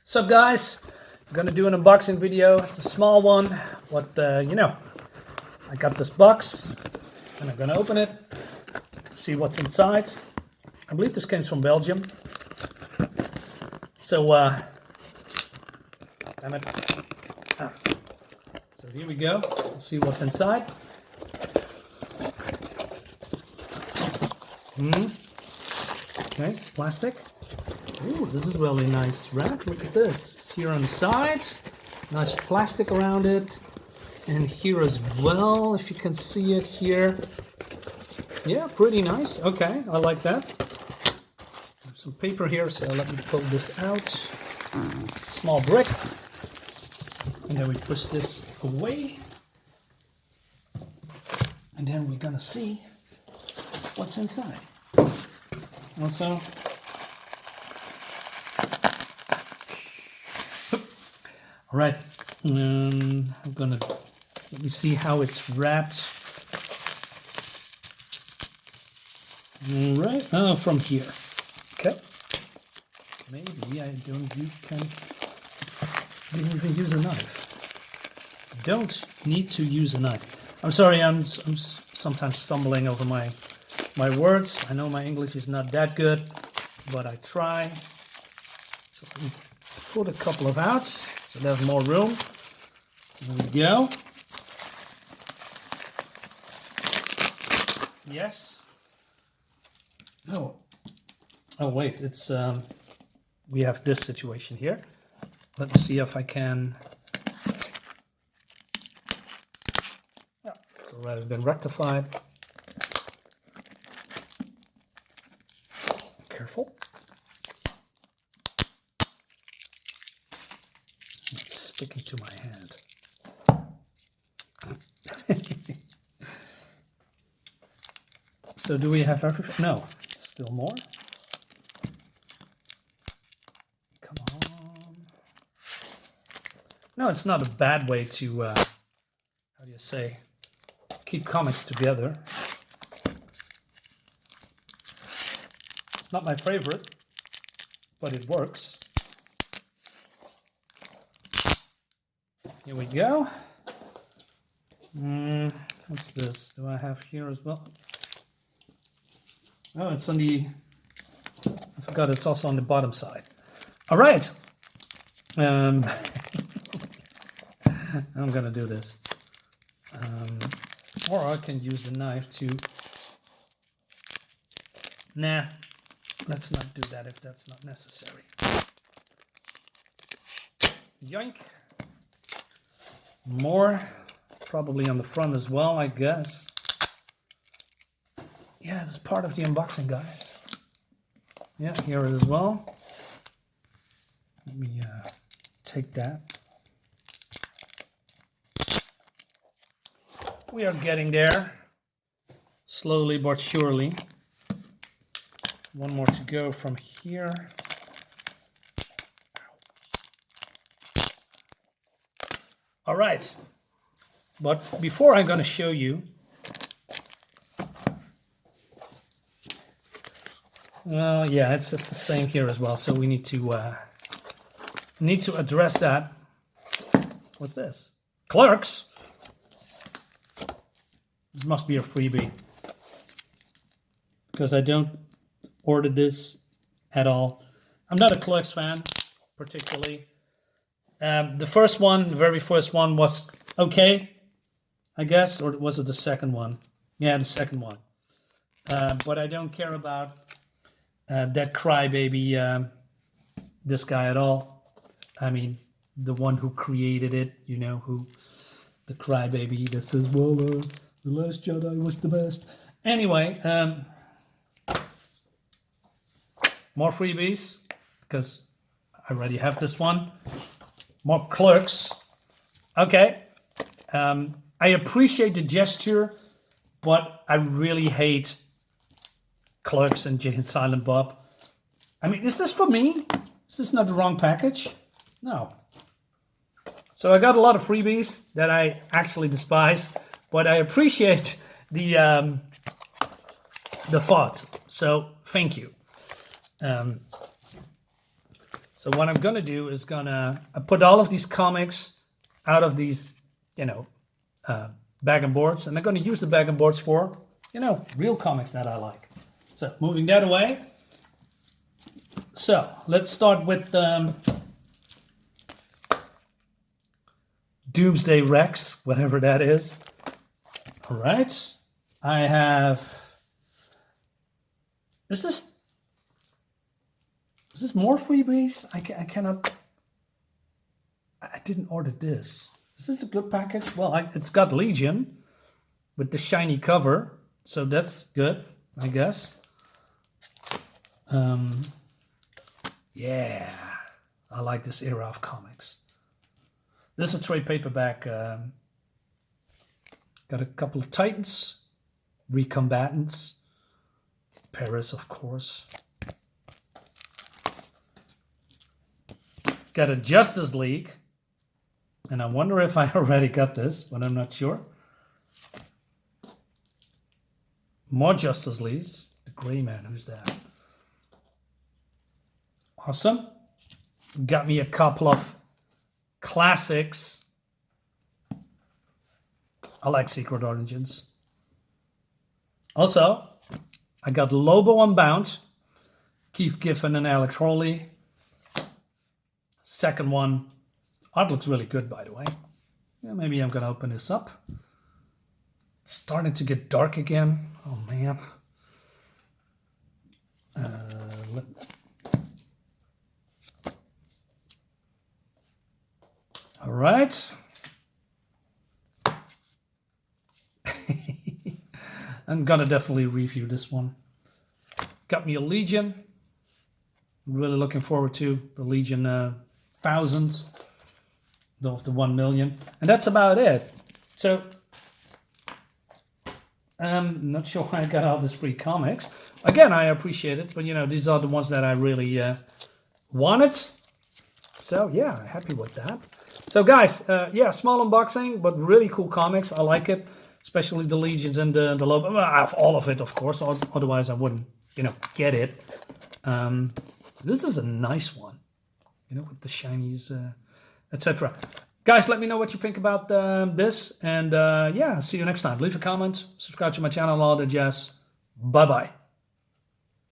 Sup guys, I'm gonna do an unboxing video. It's a small one, but I got this box and I'm gonna open it, see what's inside. I believe this came from Belgium. So, damn it. So here we go, let's see what's inside. Okay, plastic. Ooh, this is really nice wrap. Look at this. It's here on the side. Nice plastic around it. And here as well, if you can see it here. Yeah, pretty nice. Okay, I like that. Some paper here, so let me pull this out. Small brick. And then we push this away. And then we're gonna see what's inside. Also, all right, I'm gonna let me see how it's wrapped. All right, from here. Okay, maybe I didn't even use a knife. Don't need to use a knife. I'm sorry, I'm sometimes stumbling over my words. I know my English is not that good, but I try. So we put a couple of out, so there's more room. There we go. Yes. Oh. Oh wait, it's we have this situation here. Let me see if I can. Yeah, it's already been rectified. Careful. It's sticking to my hand. So do we have everything? No, still more. Come on. No, it's not a bad way to, how do you say, keep comics together. It's not my favorite, but it works. Here we go. What's this? Do I have here as well? Oh, it's on the, I forgot it's also on the bottom side. All right. I'm gonna do this. Or I can use the knife to, nah. Let's not do that if that's not necessary. Yoink. More, probably on the front as well, I guess. Yeah, it's part of the unboxing, guys. Yeah, here it is as well. Let me take that. We are getting there, slowly but surely. One more to go from here. All right, but before I'm going to show you, well, yeah, it's just the same here as well. So we need to address that. What's this? Clerks. This must be a freebie because I don't order this at all. I'm not a Clerks fan, particularly. The first one, the very first one was okay, I guess, or was it the second one? Yeah, the second one. But I don't care about that crybaby, this guy at all. I mean, the one who created it, you know, who the crybaby that says, well, the Last Jedi was the best. Anyway, more freebies, because I already have this one. More Clerks. Okay. I appreciate the gesture, but I really hate Clerks and Jay and Silent Bob. I mean, is this for me? Is this not the wrong package? No. So I got a lot of freebies that I actually despise, but I appreciate the thought. So thank you. So what I'm gonna do is I put all of these comics out of these, bag and boards, and I'm gonna use the bag and boards for, real comics that I like. So moving that away. So let's start with Doomsday Rex, whatever that is. All right, I have. Is this more freebies? I cannot. I didn't order this. Is this a good package? Well, it's got Legion with the shiny cover, so that's good, I guess. Yeah, I like this era of comics. This is a trade paperback. Got a couple of Titans, Recombatants, Paris, of course. Got a Justice League, and I wonder if I already got this, but I'm not sure. More Justice Leagues. The Gray Man, who's that? Awesome. Got me a couple of classics. I like Secret Origins. Also, I got Lobo Unbound, Keith Giffen and Alex Hawley. Second one. Art looks really good, by the way. Yeah, maybe I'm gonna open this up. It's starting to get dark again. Oh man. All right. I'm gonna definitely review this one. Got me a Legion. Really looking forward to the Legion 1000 of the 1 million, and that's about it. So I'm not sure why I got all these free comics. Again, I appreciate it, but these are the ones that I really wanted. So yeah, happy with that. So guys, yeah, small unboxing, but really cool comics. I like it, especially the Legions and the Lobo. Well, I have all of it, of course. Otherwise, I wouldn't, get it. This is a nice one, with the shinies, etc. Guys, let me know what you think about this, and yeah, see you next time. Leave a comment, subscribe to my channel, all that jazz. Bye bye.